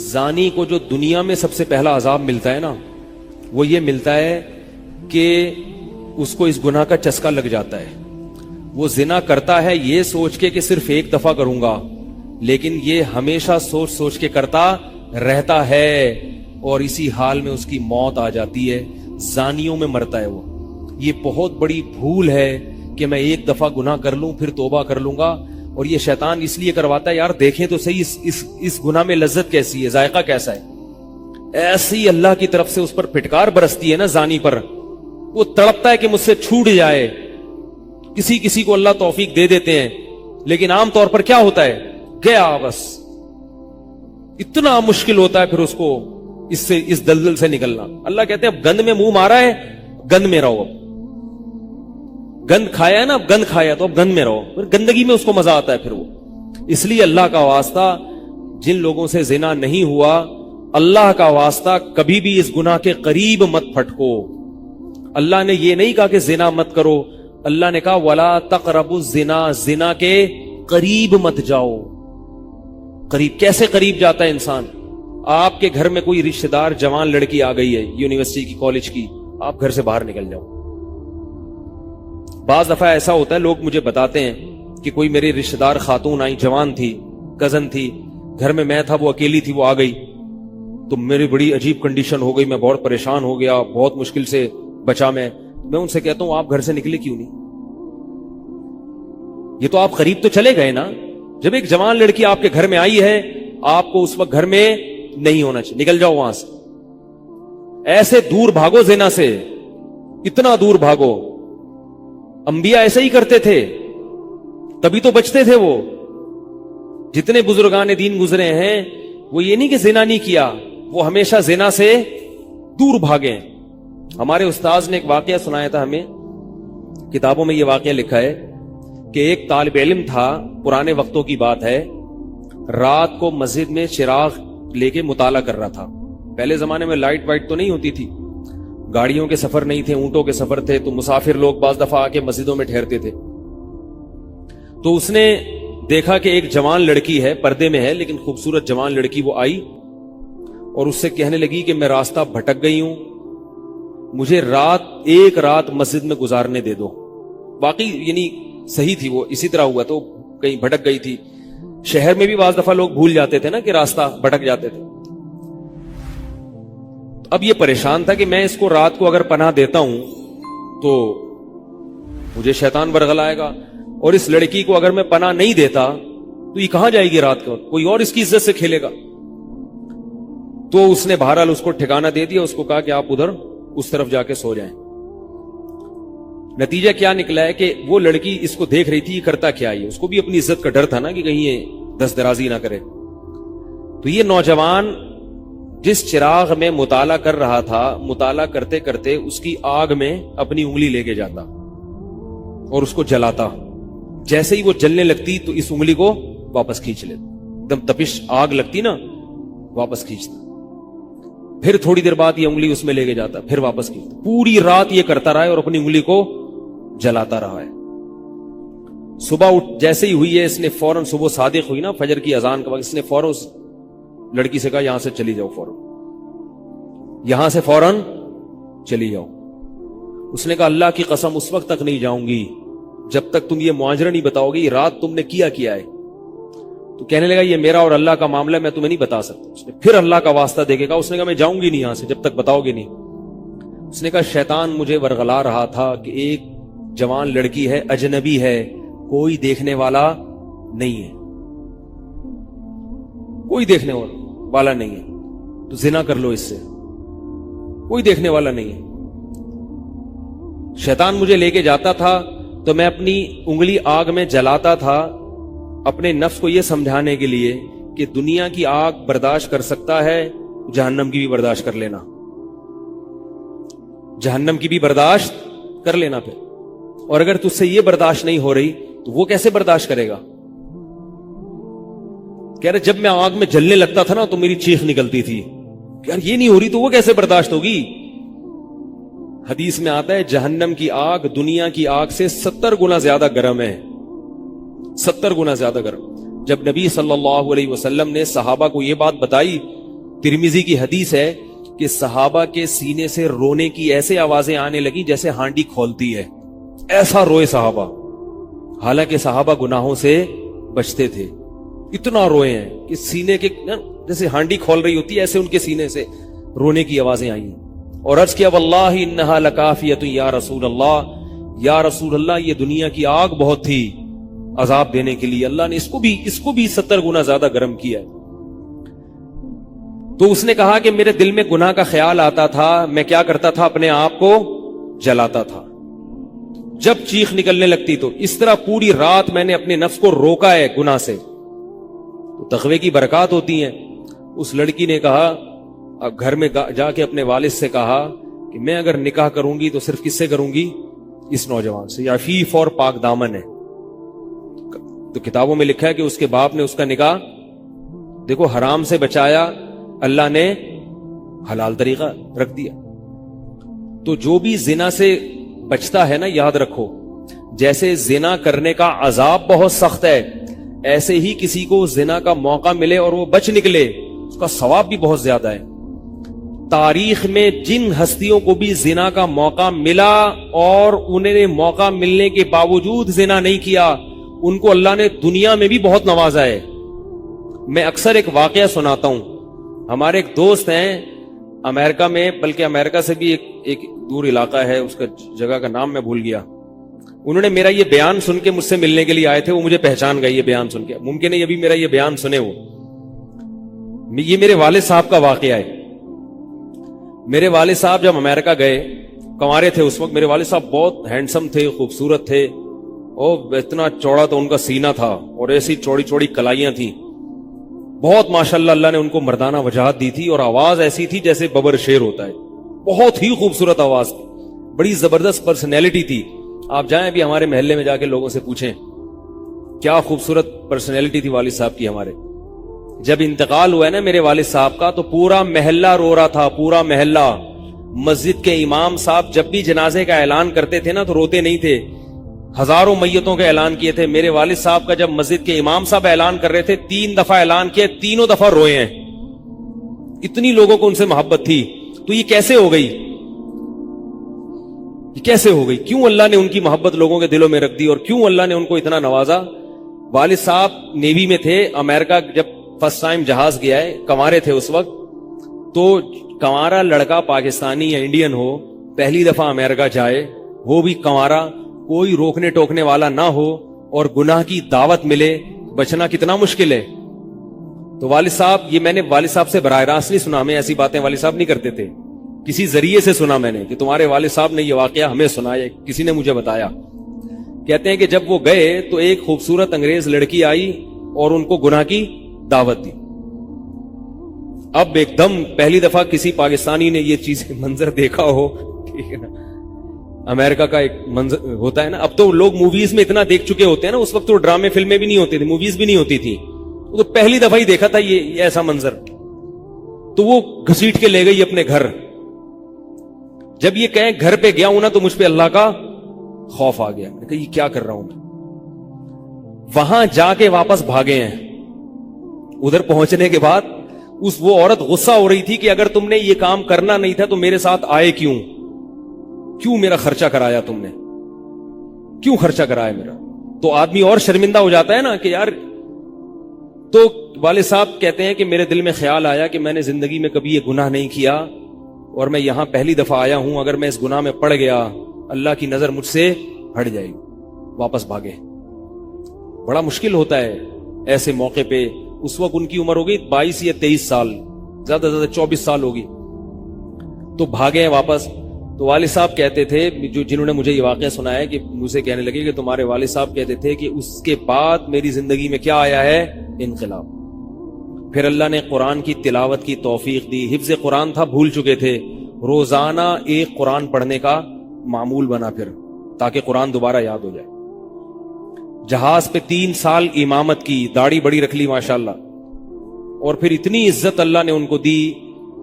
زانی کو جو دنیا میں سب سے پہلا عذاب ملتا ہے نا، وہ یہ ملتا ہے کہ اس کو اس گناہ کا چسکا لگ جاتا ہے. وہ زنا کرتا ہے یہ سوچ کے کہ صرف ایک دفعہ کروں گا، لیکن یہ ہمیشہ سوچ سوچ کے کرتا رہتا ہے، اور اسی حال میں اس کی موت آ جاتی ہے. زانیوں میں مرتا ہے وہ. یہ بہت بڑی بھول ہے کہ میں ایک دفعہ گناہ کر لوں پھر توبہ کر لوں گا. اور یہ شیطان اس لیے کرواتا ہے، یار دیکھیں تو صحیح اس گناہ میں لذت کیسی ہے، ذائقہ کیسا ہے. ایسی اللہ کی طرف سے اس پر پھٹکار برستی ہے نا زانی پر، وہ تڑپتا ہے کہ مجھ سے چھوٹ جائے. کسی کو اللہ توفیق دے دیتے ہیں، لیکن عام طور پر کیا ہوتا ہے، گیا بس. اتنا مشکل ہوتا ہے پھر اس کو اس دلدل سے نکلنا. اللہ کہتے ہیں اب گند میں منہ مارا ہے، گند میں رہو. اب گند کھایا ہے نا، اب گند کھایا تو اب گند میں رہو. پھر گندگی میں اس کو مزہ آتا ہے پھر وہ. اس لیے اللہ کا واسطہ جن لوگوں سے زنا نہیں ہوا، اللہ کا واسطہ کبھی بھی اس گناہ کے قریب مت پھٹکو. اللہ نے یہ نہیں کہا کہ زنا مت کرو، اللہ نے کہا ولا تقربوا الزنا، زنا کے قریب مت جاؤ. قریب کیسے قریب جاتا ہے انسان؟ آپ کے گھر میں کوئی رشتہ دار جوان لڑکی آ گئی ہے یونیورسٹی کی، کالج کی، آپ گھر سے باہر نکل جاؤ. بعض دفعہ ایسا ہوتا ہے، لوگ مجھے بتاتے ہیں کہ کوئی میری رشتہ دار خاتون آئی، جوان تھی، کزن تھی، گھر میں میں تھا، وہ اکیلی تھی، وہ آ گئی تو میری بڑی عجیب کنڈیشن ہو گئی، میں بہت پریشان ہو گیا، بہت مشکل سے بچا. میں ان سے کہتا ہوں آپ گھر سے نکلے کیوں نہیں؟ یہ تو آپ قریب تو چلے گئے نا. جب ایک جوان لڑکی آپ کے گھر میں آئی ہے، آپ کو اس وقت گھر میں نہیں ہونا چاہیے، نکل جاؤ وہاں سے. ایسے دور بھاگو زنا سے، اتنا دور بھاگو. انبیاء ایسے ہی کرتے تھے، تبھی تو بچتے تھے وہ. جتنے بزرگان دین گزرے ہیں وہ یہ نہیں کہ زنا نہیں کیا، وہ ہمیشہ زنا سے دور بھاگے. ہمارے استاذ نے ایک واقعہ سنایا تھا ہمیں، کتابوں میں یہ واقعہ لکھا ہے کہ ایک طالب علم تھا، پرانے وقتوں کی بات ہے، رات کو مسجد میں چراغ لے کے مطالعہ کر رہا تھا. پہلے زمانے میں لائٹ وائٹ تو نہیں ہوتی تھی، گاڑیوں کے سفر نہیں تھے، اونٹوں کے سفر تھے، تو مسافر لوگ بعض دفعہ آ کے مسجدوں میں ٹھہرتے تھے. تو اس نے دیکھا کہ ایک جوان لڑکی ہے، پردے میں ہے لیکن خوبصورت جوان لڑکی، وہ آئی اور اس سے کہنے لگی کہ میں راستہ بھٹک گئی ہوں، مجھے ایک رات مسجد میں گزارنے دے دو. واقعی یعنی صحیح تھی، وہ اسی طرح ہوا تو کہیں بھٹک گئی تھی. شہر میں بھی بعض دفعہ لوگ بھول جاتے تھے نا کہ راستہ بھٹک جاتے تھے. اب یہ پریشان تھا کہ میں اس کو رات کو اگر پناہ دیتا ہوں تو مجھے شیطان برگلائے گا، اور اس لڑکی کو اگر میں پناہ نہیں دیتا تو یہ کہاں جائے گی رات کو، کوئی اور اس کی عزت سے کھیلے گا. تو اس نے بہرحال اس کو ٹھکانہ دے دیا، اس کو کہا کہ آپ ادھر اس طرف جا کے سو جائیں. نتیجہ کیا نکلا ہے کہ وہ لڑکی اس کو دیکھ رہی تھی یہ کرتا کیا ہے، اس کو بھی اپنی عزت کا ڈر تھا نا کہ کہیں یہ دست درازی نہ کرے. تو یہ نوجوان جس چراغ میں مطالعہ کر رہا تھا، مطالعہ کرتے کرتے اس کی آگ میں اپنی انگلی لے کے جاتا اور اس کو جلاتا. جیسے ہی وہ جلنے لگتی تو اس انگلی کو واپس کھینچ لیتا، ایک دم تپش آگ لگتی نا، واپس کھینچتا. پھر تھوڑی دیر بعد یہ انگلی اس میں لے کے جاتا، پھر واپس کھینچتا. پوری رات یہ کرتا رہا ہے اور اپنی انگلی کو جلاتا رہا ہے. صبح جیسے ہی ہوئی ہے، اس نے فوراً، صبح صادق ہوئی نا فجر کی اذان کے وقت، اس نے فوراً اس لڑکی سے کہا یہاں سے چلی جاؤ، فوراً یہاں سے فوراً چلی جاؤ. اس نے کہا اللہ کی قسم اس وقت تک نہیں جاؤں گی جب تک تم یہ معاجرہ نہیں بتاؤ گی رات تم نے کیا ہے. تو کہنے لگا یہ میرا اور اللہ کا معاملہ ہے، میں تمہیں نہیں بتا سکتا. اس نے پھر اللہ کا واسطہ دے کے کہا، اس نے کہا میں جاؤں گی نہیں یہاں سے جب تک بتاؤ گے نہیں. اس نے کہا شیطان مجھے ورغلا رہا تھا کہ ایک جوان لڑکی ہے، اجنبی ہے، کوئی دیکھنے والا نہیں ہے، کوئی دیکھنے والا نہیں ہے، تو زنا کر لو اس سے، کوئی دیکھنے والا نہیں ہے. شیطان مجھے لے کے جاتا تھا تو میں اپنی انگلی آگ میں جلاتا تھا، اپنے نفس کو یہ سمجھانے کے لیے کہ دنیا کی آگ برداشت کر سکتا ہے، جہنم کی بھی برداشت کر لینا، جہنم کی بھی برداشت کر لینا. پھر اور اگر تجھ سے یہ برداشت نہیں ہو رہی تو وہ کیسے برداشت کرے گا؟ کہہ رہے جب میں آگ میں جلنے لگتا تھا نا تو میری چیخ نکلتی تھی کہ یار یہ نہیں ہو رہی تو وہ کیسے برداشت ہوگی. حدیث میں آتا ہے جہنم کی آگ دنیا کی آگ سے 70 گنا زیادہ گرم ہے، 70 گنا زیادہ گرم. جب نبی صلی اللہ علیہ وسلم نے صحابہ کو یہ بات بتائی ترمذی کی حدیث ہے کہ صحابہ کے سینے سے رونے کی ایسے آوازیں آنے لگی جیسے ہانڈی کھولتی ہے، ایسا روئے صحابہ، حالانکہ صحابہ گناہوں سے بچتے تھے، اتنا روئے ہیں کہ سینے کے جیسے ہانڈی کھول رہی ہوتی ہے ایسے ان کے سینے سے رونے کی آوازیں آئی ہیں، اور عرض کیا واللہ انہا لکافیۃ یا رسول اللہ، یا رسول اللہ یہ دنیا کی آگ بہت تھی عذاب دینے کے لیے، اللہ نے اس کو بھی 70 گنا زیادہ گرم کیا ہے۔ تو اس نے کہا کہ میرے دل میں گناہ کا خیال آتا تھا، میں کیا کرتا تھا، اپنے آپ کو جلاتا تھا، جب چیخ نکلنے لگتی تو اس طرح پوری رات میں نے اپنے نفس کو روکا ہے گناہ سے۔ تو تقوی کی برکات ہوتی ہیں۔ اس لڑکی نے کہا، اب گھر میں جا کے اپنے والد سے کہا کہ میں اگر نکاح کروں گی تو صرف کس سے کروں گی، اس نوجوان سے، عفیف اور پاک دامن ہے۔ تو کتابوں میں لکھا ہے کہ اس کے باپ نے اس کا نکاح دیکھو حرام سے بچایا، اللہ نے حلال طریقہ رکھ دیا۔ تو جو بھی زنا سے بچتا ہے نا، یاد رکھو جیسے زنا کرنے کا عذاب بہت سخت ہے، ایسے ہی کسی کو زنا کا موقع ملے اور وہ بچ نکلے اس کا ثواب بھی بہت زیادہ ہے۔ تاریخ میں جن ہستیوں کو بھی زنا کا موقع ملا اور انہیں نے موقع ملنے کے باوجود زنا نہیں کیا، ان کو اللہ نے دنیا میں بھی بہت نوازا ہے۔ میں اکثر ایک واقعہ سناتا ہوں، ہمارے ایک دوست ہیں امریکہ میں، بلکہ امریکہ سے بھی ایک دور علاقہ ہے، اس کا جگہ کا نام میں بھول گیا، انہوں نے میرا یہ بیان سن کے مجھ سے ملنے کے لیے آئے تھے، وہ مجھے پہچان گئے یہ بیان سن کے، ممکن ہے یہ بھی میرا یہ بیان سنے وہ، یہ میرے والد صاحب کا واقعہ ہے۔ میرے والد صاحب جب امریکہ گئے، کنوارے تھے اس وقت، میرے والد صاحب بہت ہینڈسم تھے، خوبصورت تھے، اور اتنا چوڑا تو ان کا سینہ تھا اور ایسی چوڑی چوڑی کلائیاں تھیں، بہت ماشاءاللہ اللہ نے ان کو مردانہ وجاہت دی تھی، اور آواز ایسی تھی جیسے ببر شیر ہوتا ہے، بہت ہی خوبصورت آواز تھی، بڑی زبردست پرسنالٹی تھی۔ آپ جائیں بھی ہمارے محلے میں جا کے لوگوں سے پوچھیں کیا خوبصورت پرسنالٹی تھی والد صاحب کی ہمارے۔ جب انتقال ہوا ہے نا میرے والد صاحب کا، تو پورا محلہ رو رہا تھا، پورا محلہ۔ مسجد کے امام صاحب جب بھی جنازے کا اعلان کرتے تھے نا تو روتے نہیں تھے، ہزاروں میتوں کا اعلان کیے تھے۔ میرے والد صاحب کا جب مسجد کے امام صاحب اعلان کر رہے تھے، 3 دفعہ اعلان کیا، تینوں دفعہ روئے ہیں، اتنی لوگوں کو ان سے محبت تھی۔ تو یہ کیسے ہو گئی، یہ کیسے ہو گئی؟ کیوں اللہ نے ان کی محبت لوگوں کے دلوں میں رکھ دی، اور کیوں اللہ نے ان کو اتنا نوازا؟ والد صاحب نیوی میں تھے، امریکہ جب فرسٹ ٹائم جہاز گیا ہے، کنوارے تھے اس وقت، تو کنوارا لڑکا پاکستانی یا انڈین ہو، پہلی دفعہ امریکہ جائے، وہ بھی کنوارا، کوئی روکنے ٹوکنے والا نہ ہو اور گناہ کی دعوت ملے، بچنا کتنا مشکل ہے۔ تو والد صاحب، یہ میں نے والد صاحب سے براہ راست نہیں سنا، ہمیں ایسی باتیں والد صاحب نہیں کرتے تھے، کسی ذریعے سے سنا میں نے کہ تمہارے والد صاحب نے یہ واقعہ ہمیں سنایا، کسی نے مجھے بتایا۔ کہتے ہیں کہ جب وہ گئے تو ایک خوبصورت انگریز لڑکی آئی اور ان کو گناہ کی دعوت دی۔ اب ایک دم پہلی دفعہ کسی پاکستانی نے یہ چیز منظر دیکھا ہو، ٹھیک ہے نا، امریکہ کا ایک منظر ہوتا ہے نا، اب تو لوگ موویز میں اتنا دیکھ چکے ہوتے ہیں نا، اس وقت تو ڈرامے فلمیں بھی نہیں ہوتی تھی، موویز بھی نہیں ہوتی تھی، تو پہلی دفعہ ہی دیکھا تھا یہ ایسا منظر، تو وہ گھسیٹ کے لے گئی اپنے گھر۔ جب یہ کہیں گھر پہ گیا ہوں نا تو مجھ پہ اللہ کا خوف آ گیا، میں نے کہا یہ کیا کر رہا ہوں میں۔ وہاں جا کے واپس بھاگے ہیں۔ ادھر پہنچنے کے بعد وہ عورت غصہ ہو رہی تھی کہ اگر تم نے یہ کام کرنا نہیں تھا تو میرے ساتھ آئے کیوں میرا خرچہ کرایا تم نے، کیوں خرچہ کرایا میرا؟ تو آدمی اور شرمندہ ہو جاتا ہے نا کہ یار۔ تو والد صاحب کہتے ہیں کہ میرے دل میں خیال آیا کہ میں نے زندگی میں کبھی یہ گناہ نہیں کیا اور میں یہاں پہلی دفعہ آیا ہوں، اگر میں اس گناہ میں پڑ گیا اللہ کی نظر مجھ سے ہٹ جائے گی۔ واپس بھاگے۔ بڑا مشکل ہوتا ہے ایسے موقع پہ۔ اس وقت ان کی عمر ہوگی 22 یا 23 سال، زیادہ سے زیادہ 24 سال ہوگی، تو بھاگے ہیں واپس۔ تو والد صاحب کہتے تھے، جنہوں نے مجھے یہ واقعہ سنایا، کہ مجھے کہنے لگے کہ تمہارے والد صاحب کہتے تھے کہ اس کے بعد میری زندگی میں کیا آیا ہے؟ انقلاب۔ پھر اللہ نے قرآن کی تلاوت کی توفیق دی، حفظ قرآن تھا، بھول چکے تھے، روزانہ ایک قرآن پڑھنے کا معمول بنا پھر، تاکہ قرآن دوبارہ یاد ہو جائے۔ جہاز پہ 3 سال امامت کی، داڑھی بڑی رکھ لی ماشاءاللہ، اور پھر اتنی عزت اللہ نے ان کو دی۔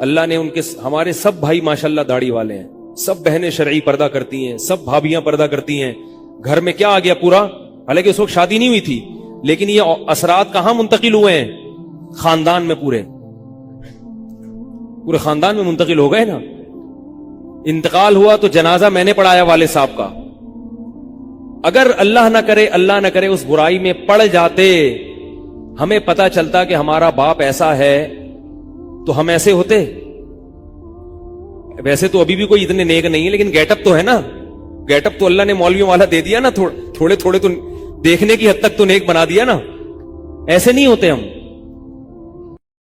اللہ نے ان کے، ہمارے سب بھائی ماشاءاللہ داڑھی والے ہیں، سب بہنیں شرعی پردہ کرتی ہیں، سب بھابیاں پردہ کرتی ہیں۔ گھر میں کیا آ گیا پورا، حالانکہ اس وقت شادی نہیں ہوئی تھی، لیکن یہ اثرات کہاں منتقل ہوئے ہیں؟ خاندان میں پورے۔ پورے خاندان میں منتقل ہو گئے نا. انتقال ہوا تو جنازہ میں نے پڑھایا والد صاحب کا. اگر اللہ نہ کرے اس برائی میں پڑ جاتے, ہمیں پتا چلتا کہ ہمارا باپ ایسا ہے, تو ہم ایسے ہوتے. ویسے تو ابھی بھی کوئی اتنے نیک نہیں ہے, لیکن گیٹ اپ تو ہے نا. گیٹ اپ تو اللہ نے مولویوں والا دے دیا نا, تھوڑے تھوڑے تو دیکھنے کی حد تک تو نیک بنا دیا نا. ایسے نہیں ہوتے ہم.